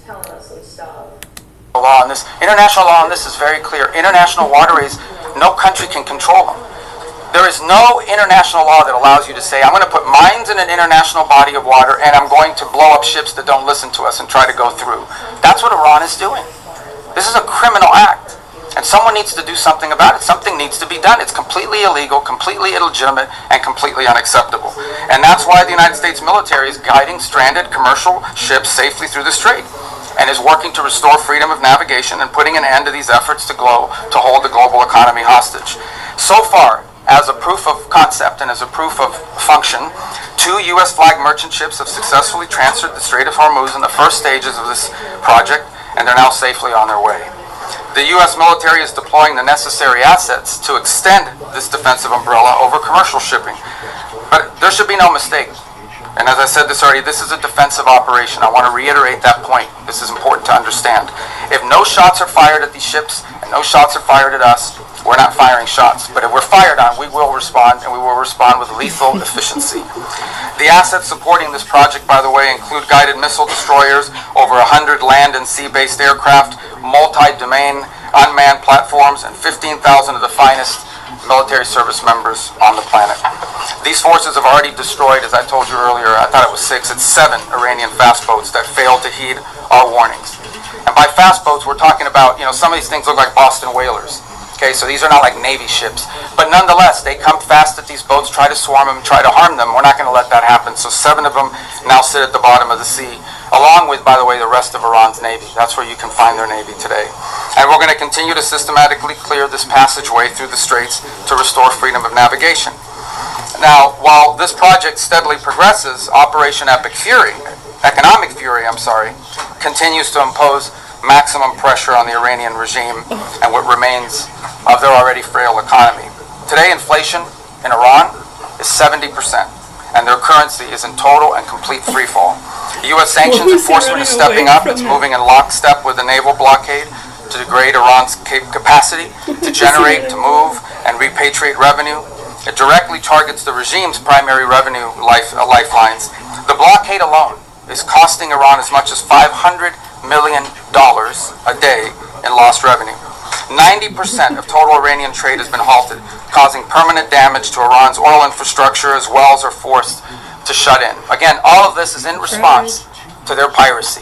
telling us some stuff. Law on this, international law on this is very clear. International waterways, no country can control them. There is no international law that allows you to say, I'm going to put mines in an international body of water and I'm going to blow up ships that don't listen to us and try to go through. That's what Iran is doing. This is a criminal act. And someone needs to do something about it. Something needs to be done. It's completely illegal, completely illegitimate, and completely unacceptable. And that's why the United States military is guiding stranded commercial ships safely through the strait and is working to restore freedom of navigation and putting an end to these efforts to hold the global economy hostage. So far, as a proof of concept and as a proof of function, 2 U.S. flag merchant ships have successfully transferred the Strait of Hormuz in the first stages of this project, and they're now safely on their way. The U.S. military is deploying the necessary assets to extend this defensive umbrella over commercial shipping. But there should be no mistake. And as I said this already, this is a defensive operation. I want to reiterate that point. This is important to understand. If no shots are fired at these ships and no shots are fired at us, we're not firing shots. But if we're fired on, we will respond, and we will respond with lethal efficiency. The assets supporting this project, by the way, include guided missile destroyers, over 100 land and sea-based aircraft, multi-domain unmanned platforms, and 15,000 of the finest military service members on the planet. These forces have already destroyed, as I told you earlier, I thought it was 6, it's 7 Iranian fast boats that failed to heed our warnings. And by fast boats, we're talking about, some of these things look like Boston whalers. Okay, so these are not like Navy ships. But nonetheless, they come fast at these boats, try to swarm them, try to harm them. We're not going to let that happen. So 7 of them now sit at the bottom of the sea, along with, by the way, the rest of Iran's Navy. That's where you can find their Navy today. And we're going to continue to systematically clear this passageway through the straits to restore freedom of navigation. Now, while this project steadily progresses, Operation Economic Fury, continues to impose maximum pressure on the Iranian regime and what remains of their already frail economy. Today, inflation in Iran is 70%, and their currency is in total and complete freefall. U.S. sanctions enforcement is stepping up. It's moving in lockstep with the naval blockade to degrade Iran's capacity to generate, to move, and repatriate revenue. It directly targets the regime's primary revenue lifelines. The blockade alone is costing Iran as much as $500 million a day in lost revenue. 90% of total Iranian trade has been halted, causing permanent damage to Iran's oil infrastructure as wells are forced to shut in. Again, all of this is in response to their piracy.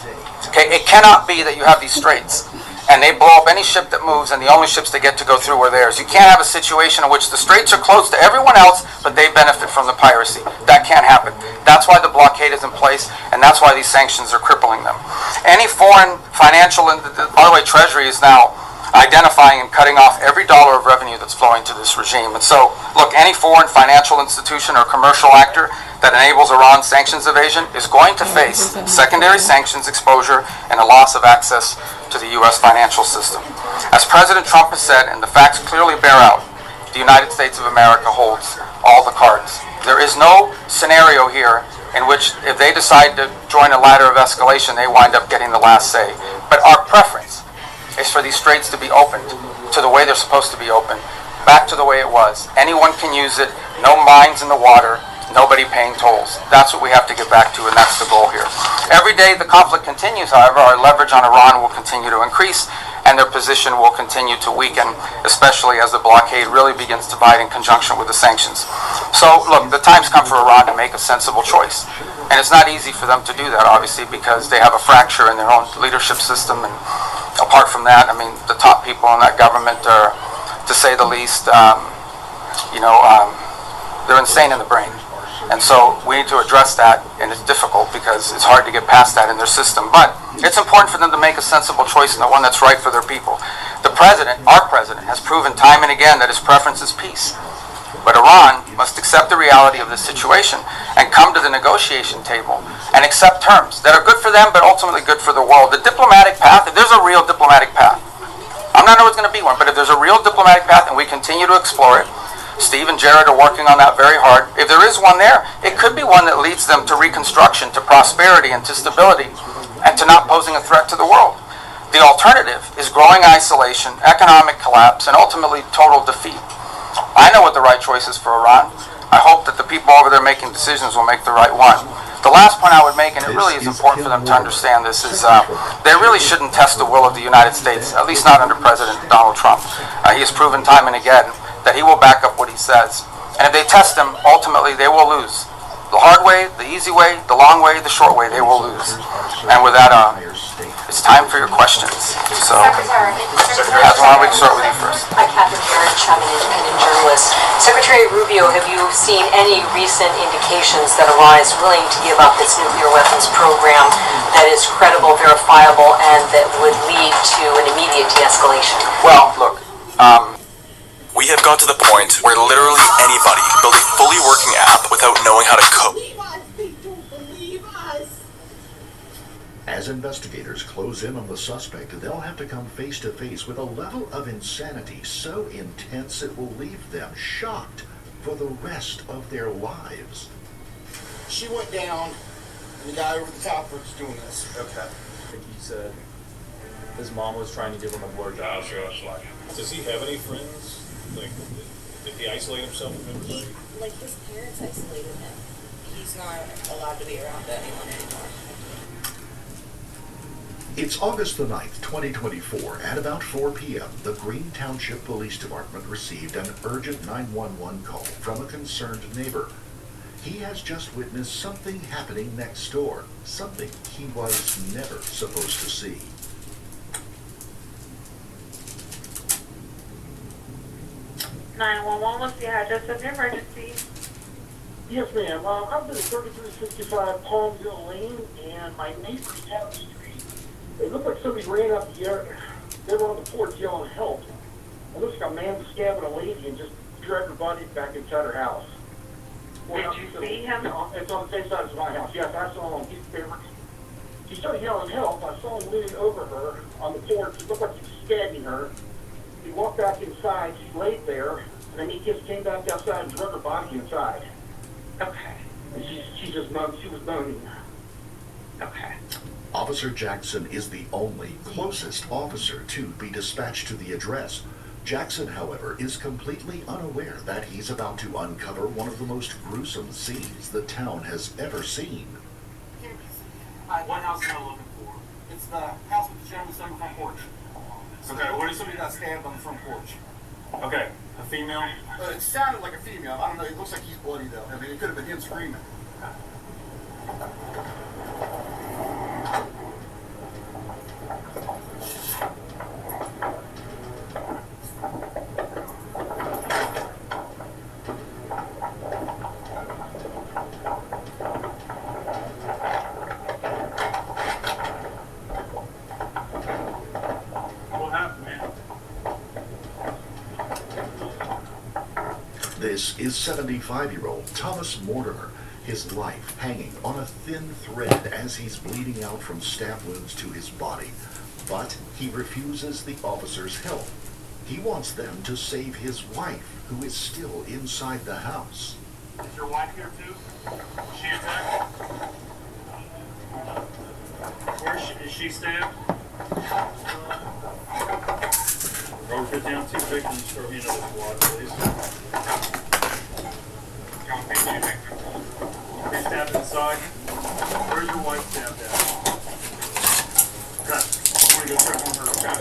Okay, it cannot be that you have these straits and they blow up any ship that moves and the only ships that get to go through are theirs. You can't have a situation in which the straits are closed to everyone else, but they benefit from the piracy. That can't happen. That's why the blockade is in place, and that's why these sanctions are crippling them. Any foreign financial, by the way, Treasury is now identifying and cutting off every dollar of revenue that's flowing to this regime. And so, look, any foreign financial institution or commercial actor that enables Iran's sanctions evasion is going to face secondary sanctions exposure and a loss of access to the U.S. financial system. As President Trump has said, and the facts clearly bear out, the United States of America holds all the cards. There is no scenario here in which if they decide to join a ladder of escalation, they wind up getting the last say. But our preference is for these straits to be opened to the way they're supposed to be opened, back to the way it was. Anyone can use it, no mines in the water, nobody paying tolls. That's what we have to get back to, and that's the goal here. Every day the conflict continues, however, our leverage on Iran will continue to increase, and their position will continue to weaken, especially as the blockade really begins to bite in conjunction with the sanctions. So, look, the time's come for Iran to make a sensible choice. And it's not easy for them to do that, obviously, because they have a fracture in their own leadership system. And apart from that, I mean, the top people in that government are, to say the least, they're insane in the brain. And so we need to address that, and it's difficult because it's hard to get past that in their system. But it's important for them to make a sensible choice and the one that's right for their people. The president, our president, has proven time and again that his preference is peace. But Iran must accept the reality of this situation and come to the negotiation table and accept terms that are good for them but ultimately good for the world. The diplomatic path, if there's a real diplomatic path, I'm not sure it's going to be one, but if there's a real diplomatic path and we continue to explore it, Steve and Jared are working on that very hard. If there is one there, it could be one that leads them to reconstruction, to prosperity, and to stability, and to not posing a threat to the world. The alternative is growing isolation, economic collapse, and ultimately total defeat. I know what the right choice is for Iran. I hope that the people over there making decisions will make the right one. The last point I would make, and it really is important for them to understand this, is they really shouldn't test the will of the United States, at least not under President Donald Trump. He has proven time and again that he will back up what he says. And if they test him, ultimately they will lose. The hard way, the easy way, the long way, the short way, they will lose. And with that, it's time for your questions. So, why don't we start with you first? Hi, Catherine Barrett, I'm an independent journalist. Secretary Rubio, have you seen any recent indications that arise willing to give up this nuclear weapons program that is credible, verifiable, and that would lead to an immediate de-escalation? Well, look, we have got to the point where literally anybody can build a fully working app without knowing how to code. As investigators close in on the suspect, they'll have to come face to face with a level of insanity so intense it will leave them shocked for the rest of their lives. She went down, and the guy over the top was doing this. Okay. I think he said his mom was trying to give him a blowjob. Does he have any friends? Like, did he isolate himself from everybody? His parents isolated him. He's not allowed to be around anyone anymore. It's August the 9th, 2024. At about 4 p.m., the Green Township Police Department received an urgent 911 call from a concerned neighbor. He has just witnessed something happening next door, something he was never supposed to see. What's the address of your emergency? Yes, ma'am. I've been at 3365 Palmville Lane, and my neighbor's down the street. It looked like somebody ran up the yard. They were on the porch yelling help. It looks like a man was stabbing a lady and just dragged her body back inside her house. Did you see him? It's on the same side as my house. Yes, I saw him on his paper. He started yelling help. I saw him leaning over her on the porch. It looked like he was stabbing her. He walked back inside. She laid there. And then he just came back outside and drug her body inside. Okay. And she just moaned. She was moaning. Okay. Officer Jackson is the only closest officer to be dispatched to the address. Jackson, however, is completely unaware that he's about to uncover one of the most gruesome scenes the town has ever seen. What house am I looking for? It's the house with the gentleman's on the front porch. Okay, what is somebody got stabbed on the front porch? Okay, a female? It sounded like a female. I don't know. It looks like he's bloody though. I mean, it could have been him screaming. This is 75-year-old Thomas Mortimer, his life hanging on a thin thread as he's bleeding out from stab wounds to his body. But he refuses the officers' help. He wants them to save his wife, who is still inside the house. Is your wife here too? Is she attacked? Where is she stabbed? Roll put down 2 victims, throw me into the squad, please. Who's stabbed inside? Where's your wife stabbed at? Okay, I'm gonna go check on her, okay?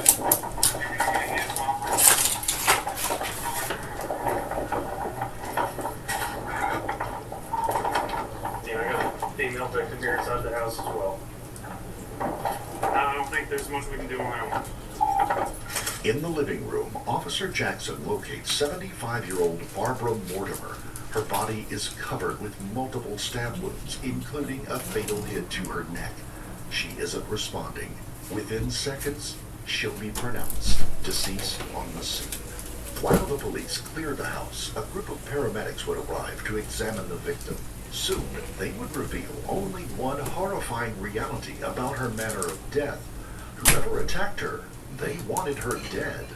Yeah, I got a female victim here inside the house as well. I don't think there's much we can do on that one. In the living room, Officer Jackson locates 75-year-old Barbara Mortimer. Her body is covered with multiple stab wounds, including a fatal hit to her neck. She isn't responding. Within seconds, she'll be pronounced deceased on the scene. While the police clear the house, a group of paramedics would arrive to examine the victim. Soon, they would reveal only one horrifying reality about her manner of death. Whoever attacked her, they wanted her dead.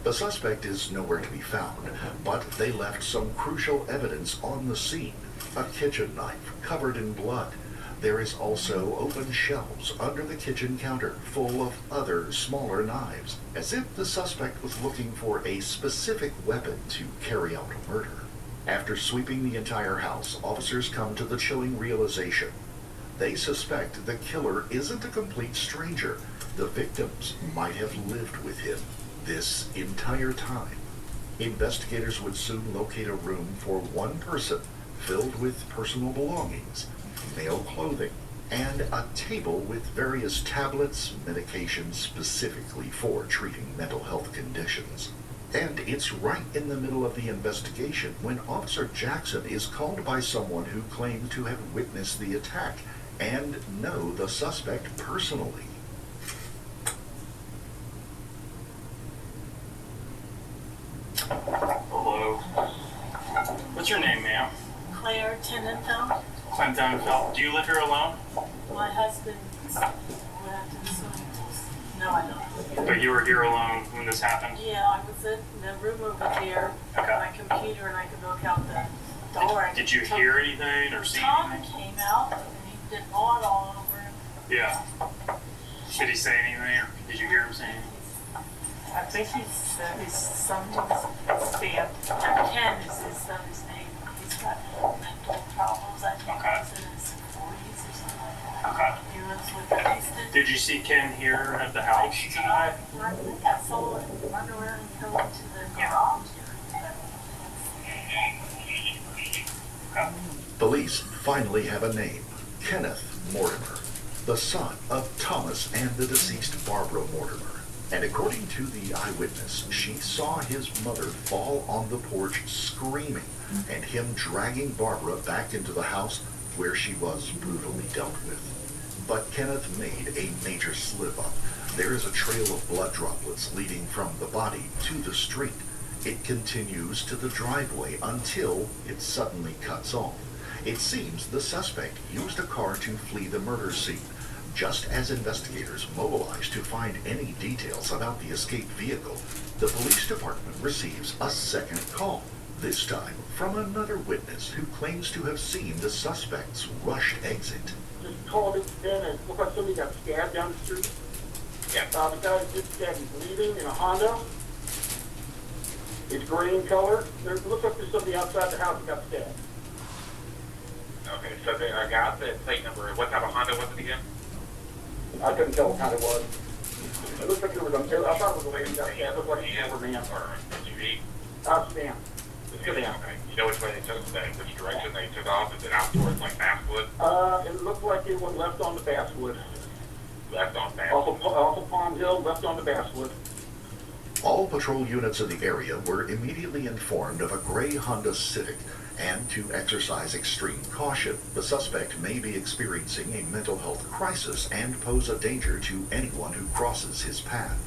The suspect is nowhere to be found, but they left some crucial evidence on the scene. A kitchen knife covered in blood. There is also open shelves under the kitchen counter full of other smaller knives, as if the suspect was looking for a specific weapon to carry out a murder. After sweeping the entire house, officers come to the chilling realization. They suspect the killer isn't a complete stranger. The victims might have lived with him this entire time. Investigators would soon locate a room for one person filled with personal belongings, male clothing, and a table with various tablets, medications specifically for treating mental health conditions. And it's right in the middle of the investigation when Officer Jackson is called by someone who claimed to have witnessed the attack and know the suspect personally. Hello. What's your name, ma'am? Claire Tenenbaum. Tenenbaum. Do you live here alone? My husband went out to the swimming pool. No, I don't. But you were here alone when this happened? Yeah, I was in the room over here with my computer and I could look out the door. Did you hear anything or see Tom anything? came out and he did blood all over him. Yeah. Did he say anything or did you hear him say anything? I think his son was stabbed. Ken is his name. He's got mental problems. I think he's in his 40s or something like that. Okay. He lives with Houston. Did you see Ken here at the house tonight? I think I saw him run around and go into the garage area. Police finally have a name, Kenneth Mortimer, the son of Thomas and the deceased Barbara Mortimer. And according to the eyewitness, she saw his mother fall on the porch screaming and him dragging Barbara back into the house where she was brutally dealt with. But Kenneth made a major slip-up. There is a trail of blood droplets leading from the body to the street. It continues to the driveway until it suddenly cuts off. It seems the suspect used a car to flee the murder scene. Just as investigators mobilize to find any details about the escaped vehicle, the police department receives a second call, this time from another witness who claims to have seen the suspect's rushed exit. Just called it in and it looked like somebody got stabbed down the street. Yeah. The guy did stab him bleeding in a Honda. It's gray in color. It looks like there's somebody outside the house that got stabbed. Okay, so I got the plate number. What type of Honda was it again? I couldn't tell what kind it was. It looked like it was I thought it was a lady got stabbed. It looked like a Superman. Or SUV? Stan. Okay. You know which way they took, which direction they took off? Is it out towards like Basswood? It looked like it went left on the Basswood. Left on Basswood. Also Palm Hill, left on the Basswood. All patrol units in the area were immediately informed of a gray Honda Civic, and to exercise extreme caution, the suspect may be experiencing a mental health crisis and pose a danger to anyone who crosses his path.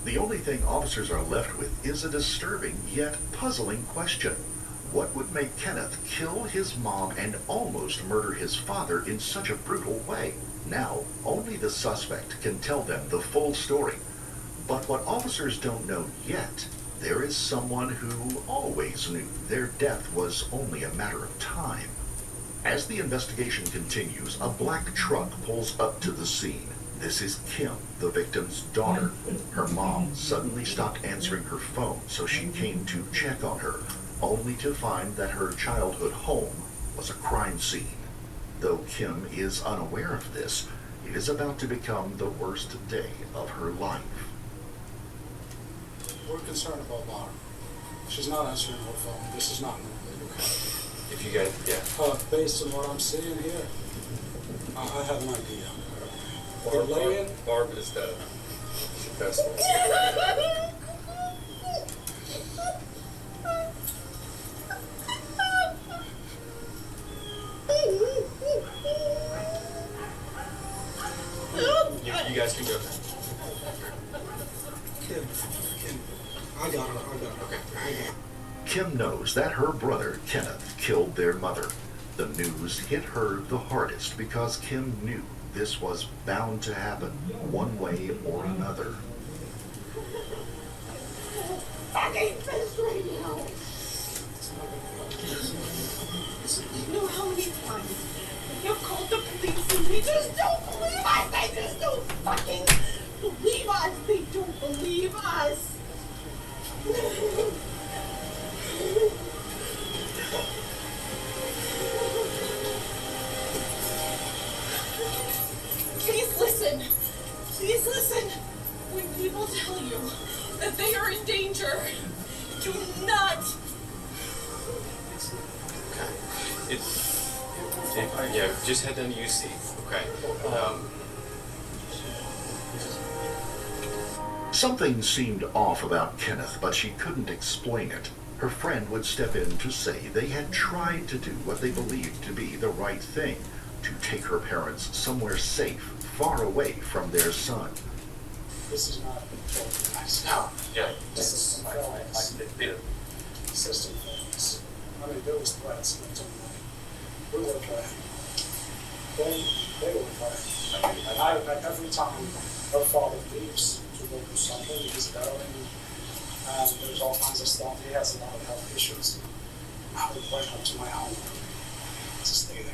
The only thing officers are left with is a disturbing yet puzzling question. What would make Kenneth kill his mom and almost murder his father in such a brutal way? Now, only the suspect can tell them the full story. But what officers don't know yet, there is someone who always knew their death was only a matter of time. As the investigation continues, a black truck pulls up to the scene. This is Kim, the victim's daughter. Her mom suddenly stopped answering her phone, so she came to check on her, only to find that her childhood home was a crime scene. Though Kim is unaware of this, it is about to become the worst day of her life. We're concerned about Laura. She's not answering her phone. This is not normally okay. If you guys, yeah. Based on what I'm seeing here, I have an idea. Barb is dead. She passed away. You guys can go. Kim, I got her. Okay. Kim knows that her brother, Kenneth, killed their mother. The news hit her the hardest because Kim knew this was bound to happen one way or another. I can't face right now. You know how many times you've called the police and they just don't believe us. They just don't fucking believe us. They don't believe us. Listen, when people tell you that they are in danger, do not. Okay. Yeah, just head down to UC. Okay. Something seemed off about Kenneth, but she couldn't explain it. Her friend would step in to say they had tried to do what they believed to be the right thing, to take her parents somewhere safe, far away from their son. This is not organized. No. Yeah. This is some system things. I mean, there was threats and everything. We were trying. They were trying. And I every time her father leaves to go do something, he's going and there's all kinds of stuff. He has a lot of health issues. I would bring her to my home to stay there.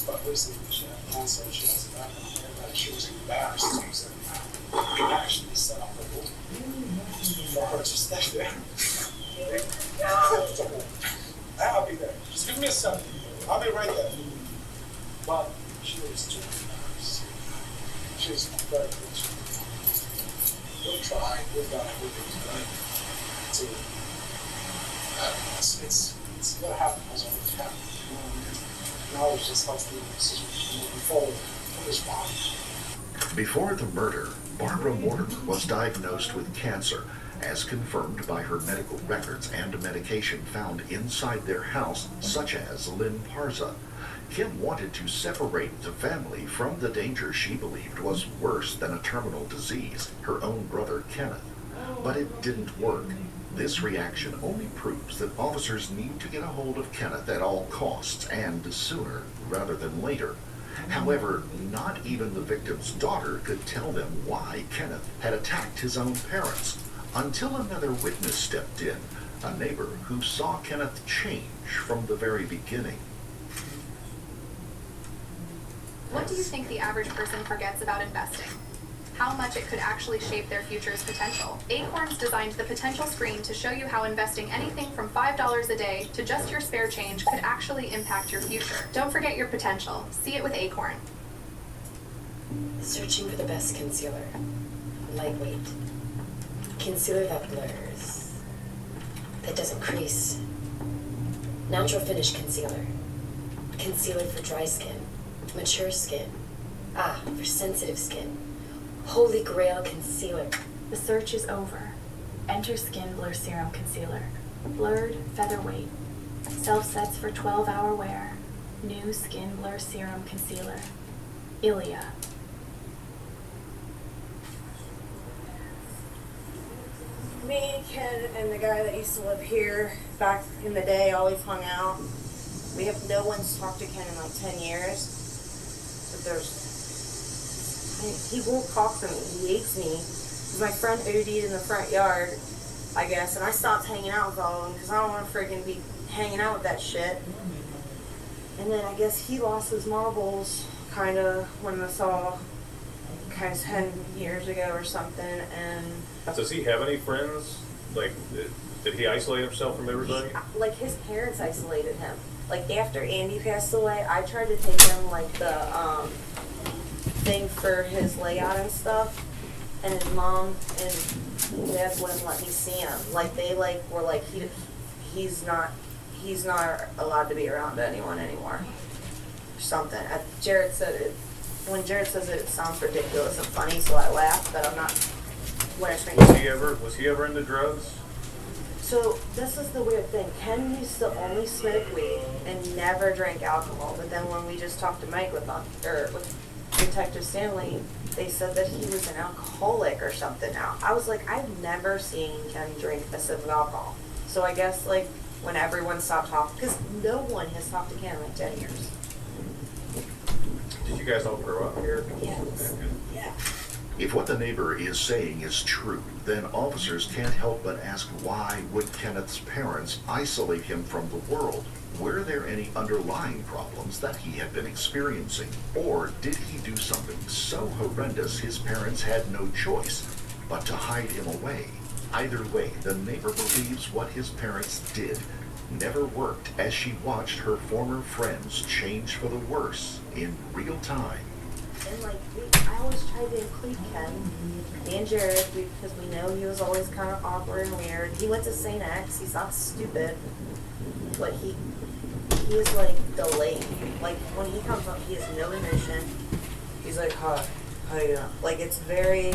But recently she had cancer and she has a background there that she was embarrassed to say, we actually set up a room for her to stay there. I'll be there. Just give me a second. I'll be right there. But she was too embarrassed. She's very good. We'll try. We've done everything to it's what happened has always happened. Now it's just like the decision moving forward for this bond. Before the murder, Barbara Mortimer was diagnosed with cancer, as confirmed by her medical records and medication found inside their house, such as Lynparza. Kim wanted to separate the family from the danger she believed was worse than a terminal disease, her own brother Kenneth. But it didn't work. This reaction only proves that officers need to get a hold of Kenneth at all costs, and sooner rather than later. However, not even the victim's daughter could tell them why Kenneth had attacked his own parents, until another witness stepped in, a neighbor who saw Kenneth change from the very beginning. What do you think the average person forgets about investing? How much it could actually shape their future's potential. Acorns designed the potential screen to show you how investing anything from $5 a day to just your spare change could actually impact your future. Don't forget your potential. See it with Acorn. Searching for the best concealer. Lightweight. Concealer that blurs. That doesn't crease. Natural finish concealer. Concealer for dry skin. Mature skin. For sensitive skin. Holy Grail concealer. The search is over. Enter Skin Blur Serum Concealer. Blurred, featherweight. Self-sets for 12-hour wear. New Skin Blur Serum Concealer. Ilia. Me, Ken, and the guy that used to live here back in the day always hung out. We have no one's talked to Ken in like 10 years. But he won't talk to me. He hates me. My friend OD'd in the front yard, I guess, and I stopped hanging out with all of them because I don't want to friggin' be hanging out with that shit. And then I guess he lost his marbles kind of when I saw kind of 10 years ago or something. And does he have any friends? Like, did he isolate himself from everybody? Like, his parents isolated him. Like, after Andy passed away, I tried to take him, like, the thing for his layout and stuff, and his mom and dad wouldn't let me see him. Like, they, like, were like, he's not allowed to be around anyone anymore. Or something. Jared said it, when Jared says it, it sounds ridiculous and funny, so I laughed, but I'm not, when I think. Was he ever into drugs? So, this is the weird thing. Ken used to only smoke weed and never drank alcohol, but then when we just talked to Mike with Detective Stanley, they said that he was an alcoholic or something now. I was like, I've never seen Ken drink a sip of alcohol. So I guess, like, when everyone stopped talking, because no one has talked to Ken in like 10 years. Did you guys all grow up here? Yes. Yeah. If what the neighbor is saying is true, then officers can't help but ask, why would Kenneth's parents isolate him from the world? Were there any underlying problems that he had been experiencing? Or did he do something so horrendous his parents had no choice but to hide him away? Either way, the neighbor believes what his parents did never worked, as she watched her former friends change for the worse in real time. And like, I always tried to include Ken, me and Jared, because we know he was always kind of awkward and weird. He went to St. X, he's not stupid, but he is like delayed. Like when he comes up, he has no emotion. He's like, hi, how you doing? Like it's very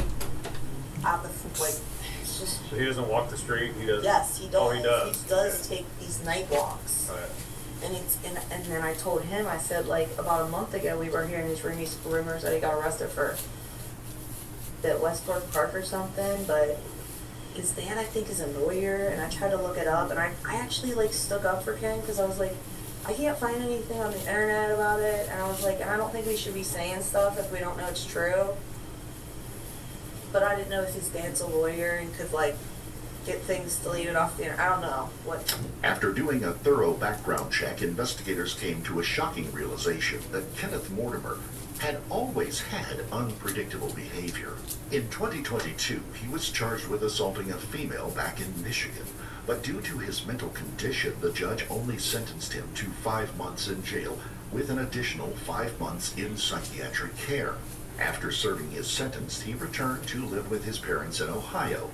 like it's just. So he doesn't walk the street. He does. Yes, he does. Oh, he does. He does take these night walks. Okay. And then I told him, I said, like, about a month ago, we were hearing these rumors that he got arrested for at Westport Park or something, but his dad, I think, is a lawyer, and I tried to look it up, and I actually, like, stuck up for Ken, because I was like, I can't find anything on the internet about it, and I was like, and I don't think we should be saying stuff if we don't know it's true, but I didn't know if his dad's a lawyer and could, like, get things deleted off the internet. I don't know what. After doing a thorough background check, investigators came to a shocking realization that Kenneth Mortimer had always had unpredictable behavior. In 2022, he was charged with assaulting a female back in Michigan, but due to his mental condition, the judge only sentenced him to 5 months in jail with an additional 5 months in psychiatric care. After serving his sentence, he returned to live with his parents in Ohio,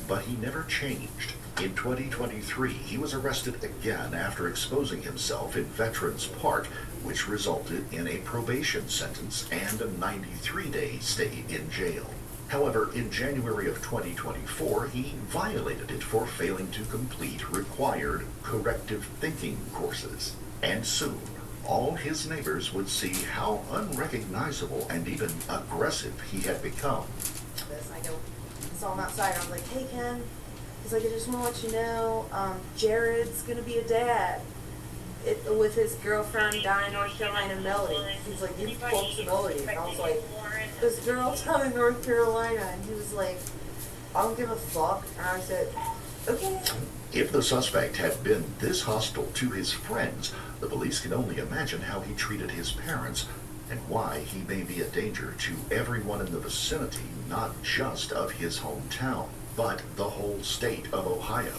but he never changed. In 2023, he was arrested again after exposing himself in Veterans Park, which resulted in a probation sentence and a 93-day stay in jail. However, in January of 2024, he violated it for failing to complete required corrective thinking courses. And soon, all his neighbors would see how unrecognizable and even aggressive he had become. I saw him outside, and I was like, hey, Ken. He's like, I just want to let you know, Jared's going to be a dad with his girlfriend down in North Carolina, Melody. He's like, you folks Melody. And I was like, this girl's down in North Carolina. And he was like, I don't give a fuck. And I said, okay. If the suspect had been this hostile to his friends, the police can only imagine how he treated his parents and why he may be a danger to everyone in the vicinity, not just of his hometown, but the whole state of Ohio.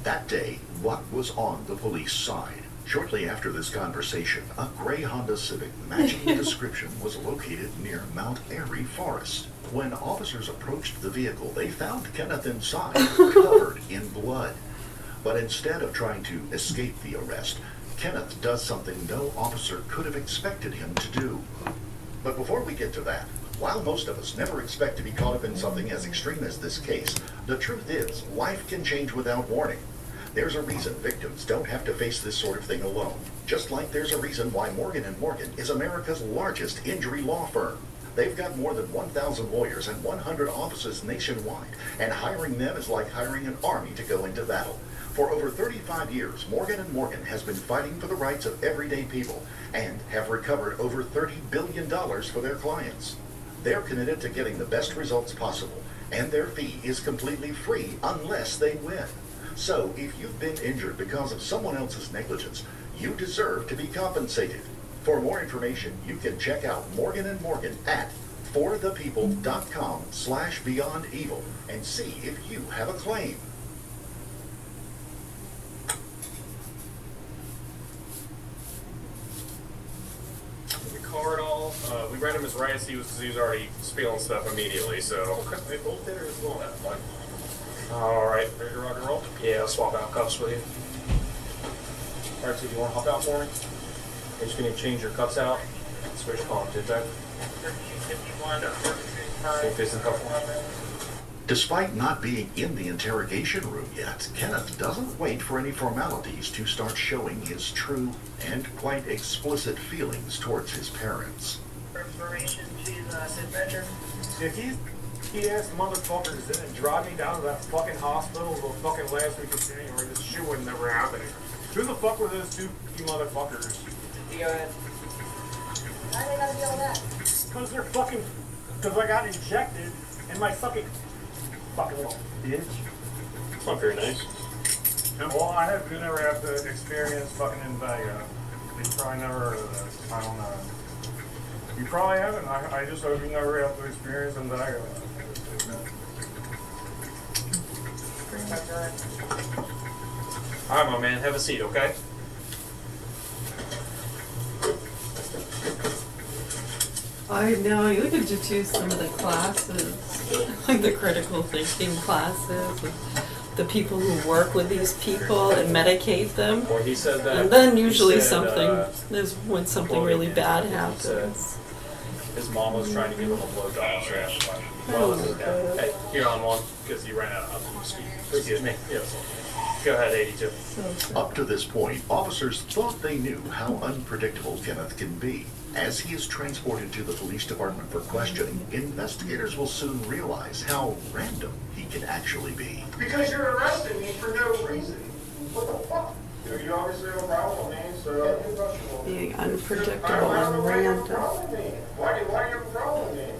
That day, what was on the police side? Shortly after this conversation, a gray Honda Civic matching the description was located near Mount Airy Forest. When officers approached the vehicle, they found Kenneth inside, covered in blood. But instead of trying to escape the arrest, Kenneth does something no officer could have expected him to do. But before we get to that, while most of us never expect to be caught up in something as extreme as this case, the truth is, life can change without warning. There's a reason victims don't have to face this sort of thing alone. Just like there's a reason why Morgan & Morgan is America's largest injury law firm. They've got more than 1,000 lawyers and 100 offices nationwide, and hiring them is like hiring an army to go into battle. For over 35 years, Morgan & Morgan has been fighting for the rights of everyday people and have recovered over $30 billion for their clients. They're committed to getting the best results possible, and their fee is completely free unless they win. So, if you've been injured because of someone else's negligence, you deserve to be compensated. For more information, you can check out Morgan & Morgan at forthepeople.com/beyondevil and see if you have a claim. We covered all. We read him as rights. He was already spilling stuff immediately. So. Okay. They both did as well. That's fine. All right, ready to rock and roll? Yeah, I'll swap out cuffs with you. All right, so you want to hop out for me? You're just going to change your cuffs out. Switch palms, did that? Despite not being in the interrogation room yet, Kenneth doesn't wait for any formalities to start showing his true and quite explicit feelings towards his parents. If he asked motherfuckers in and drive me down to that fucking hospital the fucking last week of January, this shit would never happen. Who the fuck were those two motherfuckers? Why do they gotta be all that? Because they're fucking. Because I got injected in my fucking little bitch. It's not very nice. Well, you never have to experience fucking in Vega. You probably never heard of this. I don't know. You probably haven't. I just hope you never have to experience in Vega. All right, my man. Have a seat, okay? I know, you could just choose some of the classes, like the critical thinking classes, with the people who work with these people and medicate them. Well, he said that. And then usually he said, something is when something really bad happens. His mom was trying to give him a blowjob. Hey, you're on one because you ran out of excuse me. Yes. Go ahead, 82. Up to this point, officers thought they knew how unpredictable Kenneth can be. As he is transported to the police department for questioning, investigators will soon realize how random he can actually be. Because you're arresting me for no reason. What the fuck? You obviously have a problem with me, so... Being unpredictable and random. Why do you have a problem with me?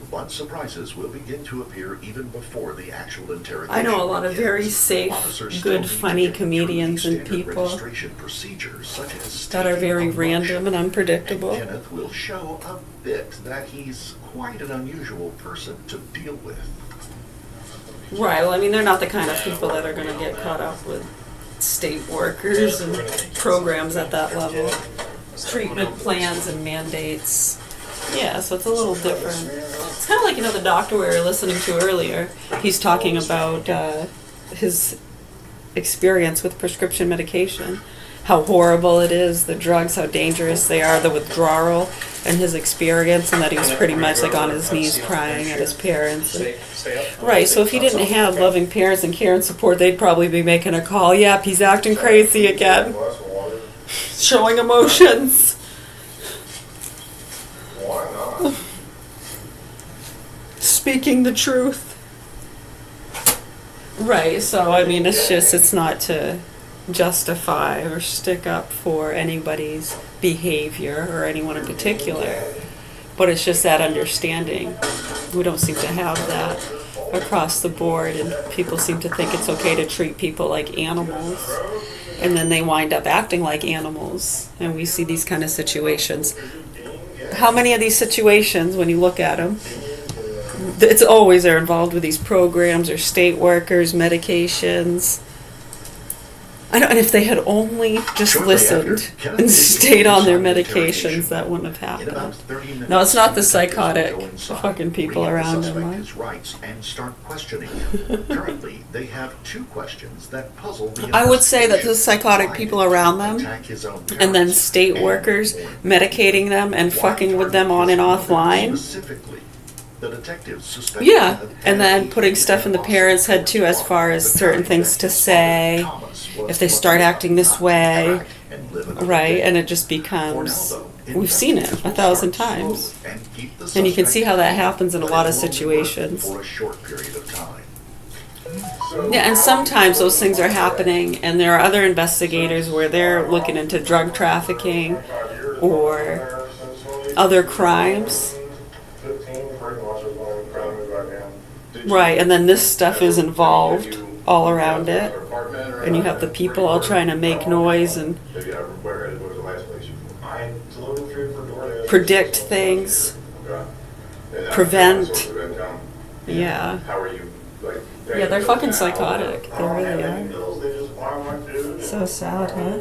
But surprises will begin to appear even before the actual interrogation. I know a lot of very safe, good, funny comedians and people that are very random and unpredictable. And Kenneth will show a bit that he's quite an unusual person to deal with. Right, well, I mean, they're not the kind of people that are going to get caught up with state workers and programs at that level, treatment plans and mandates. Yeah, so it's a little different. It's kind of like, the doctor we were listening to earlier. He's talking about his experience with prescription medication, how horrible it is, the drugs, how dangerous they are, the withdrawal, and his experience, and that he was pretty much like on his knees crying at his parents. And, right, so if he didn't have loving parents and care and support, they'd probably be making a call. Yep, he's acting crazy again. Showing emotions. Speaking the truth. Right, so I mean, it's not to justify or stick up for anybody's behavior or anyone in particular, but it's just that understanding. We don't seem to have that across the board, and people seem to think it's okay to treat people like animals, and then they wind up acting like animals, and we see these kind of situations. How many of these situations, when you look at them, it's always they're involved with these programs or state workers, medications. And if they had only just listened and stayed on their medications, that wouldn't have happened. No, it's not the psychotic fucking people around him. His rights and start questioning him. Currently, they have two questions that puzzle the I would say that the psychotic people around them, and then state workers medicating them and fucking with them on and offline. The detectives suspect and then putting stuff in the parents' head too, as far as certain things to say, if they start acting this way, right, and it just becomes, we've seen it 1,000 times. And you can see how that happens in a lot of situations. Yeah, and sometimes those things are happening, and there are other investigators where they're looking into drug trafficking or other crimes. Right, and then this stuff is involved all around it, and you have the people all trying to make noise and predict things, prevent. Yeah. Yeah, they're fucking psychotic. They really are. So sad, huh?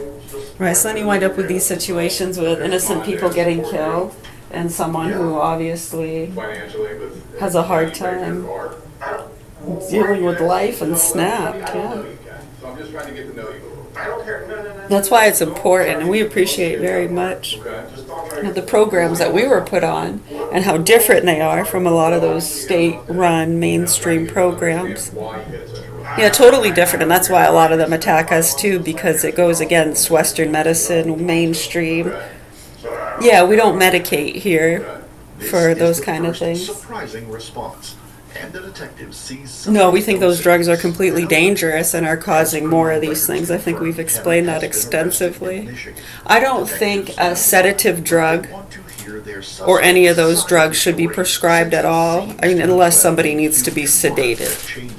Right, so then you wind up with these situations with innocent people getting killed, and someone who obviously has a hard time dealing with life and snapped, yeah. That's why it's important, and we appreciate very much the programs that we were put on and how different they are from a lot of those state-run mainstream programs. Yeah, totally different, and that's why a lot of them attack us too, because it goes against Western medicine, mainstream. Yeah, we don't medicate here for those kind of things. Surprising response. And the detective sees no, we think those drugs are completely dangerous and are causing more of these things. I think we've explained that extensively. I don't think a sedative drug or any of those drugs should be prescribed at all. I mean, unless somebody needs to be sedated.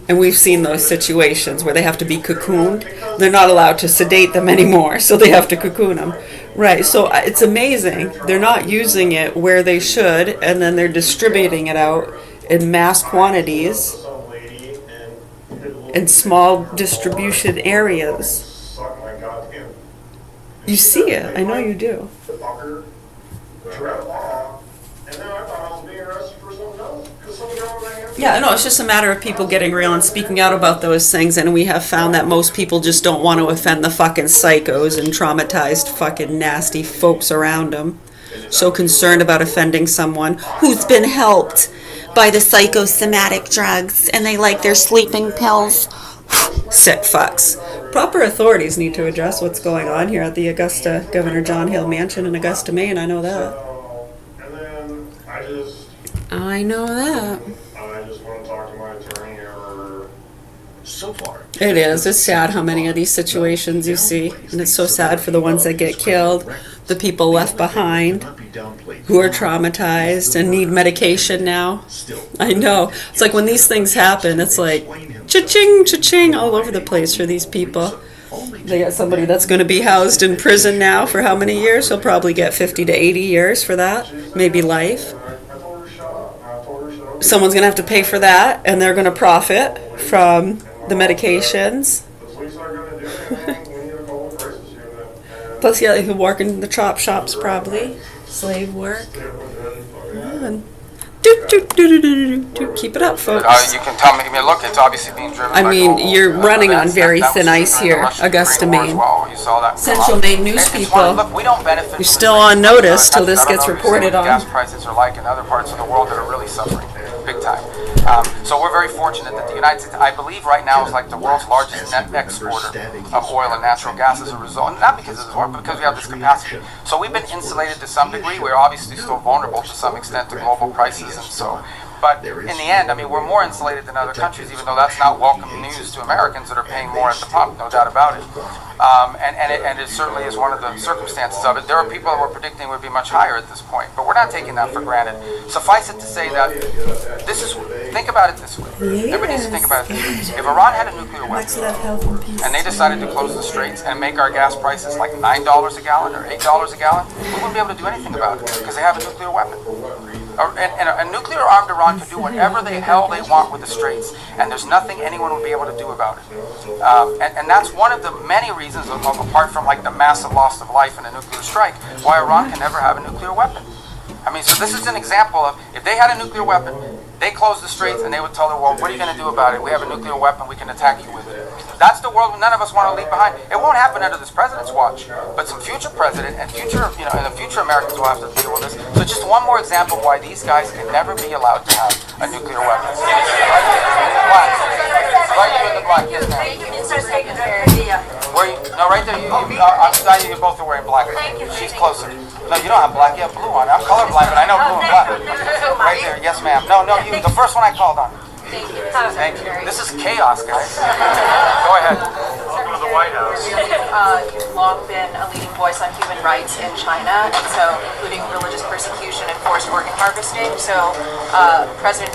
And we've seen those situations where they have to be cocooned. They're not allowed to sedate them anymore, so they have to cocoon them. Right, so it's amazing. They're not using it where they should, and then they're distributing it out in mass quantities in small distribution areas. You see it. I know you do. drove off, and then I thought I was being arrested for something else, because somebody got my hands. Yeah, no, it's just a matter of people getting real and speaking out about those things, and we have found that most people just don't want to offend the fucking psychos and traumatized fucking nasty folks around them. So concerned about offending someone who's been helped by the psychosomatic drugs and they like their sleeping pills. Sick fucks. Proper authorities need to address what's going on here at the Augusta Governor John Hill Mansion in Augusta, Maine. I know that. And then I know that. I just want to talk to my attorney or... So far, It is. It's sad how many of these situations you see. And it's so sad for the ones that get killed, the people left behind who are traumatized and need medication now. I know. It's like when these things happen, it's like cha-ching, cha-ching all over the place for these people. They got somebody that's going to be housed in prison now for how many years? He'll probably get 50 to 80 years for that. Maybe life. Someone's going to have to pay for that, and they're going to profit from the medications. Plus, yeah, they could work in the chop shops probably. Slave work. Yeah. Keep it up, folks. You can tell me, look, it's obviously being driven I by mean, global, you're running on events. very That thin was ice during the here, Russian Augusta, Ukraine war as Maine. well. You saw that. Central Maine news It's people. Look, we don't benefit You're from still the on notice till this I don't gets know reported what on. gas prices are like in other parts of the world that are really suffering big time. So we're very fortunate that the United States, I believe right now, is like the world's largest net exporter of oil and natural gas as a result. And not because of this war, but because we have this capacity. So we've been insulated to some degree. We're obviously still vulnerable to some extent to global prices, and so. But in the end, I mean, we're more insulated than other countries, even though that's not welcome news to Americans that are paying more at the pump, no doubt about it. And it certainly is one of the circumstances of it. There are people that we're predicting would be much higher at this point, but we're not taking that for granted. Suffice it to say that this is, think about it this way. Everybody needs to think about it this way. If Iran had a nuclear weapon, and they decided to close the straits and make our gas prices like $9 a gallon or $8 a gallon, we wouldn't be able to do anything about it because they have a nuclear weapon. And a nuclear-armed Iran could do whatever the hell they want with the straits, and there's nothing anyone would be able to do about it. And that's one of the many reasons, apart from like the massive loss of life in a nuclear strike, why Iran can never have a nuclear weapon. I mean, so this is an example of, if they had a nuclear weapon, they closed the straits and they would tell the world, what are you going to do about it? We have a nuclear weapon, we can attack you with it. That's the world none of us want to leave behind. It won't happen under this president's watch, but some future president and future, and the future Americans will have to deal with this. So just one more example of why these guys can never be allowed to have a nuclear weapon. Black. Right you in the black, yes ma'am. Where you, no, right there, I'm sorry you both are wearing black. She's closer. No, you don't have black, you have blue on. I'm colorblind, but I know blue and black. Right there, yes ma'am. No, you, the first one I called on. Thank you. This is chaos, guys. Go ahead. Welcome to the White House. You've long been a leading voice on human rights in China, and so including religious persecution and forced organ harvesting. So President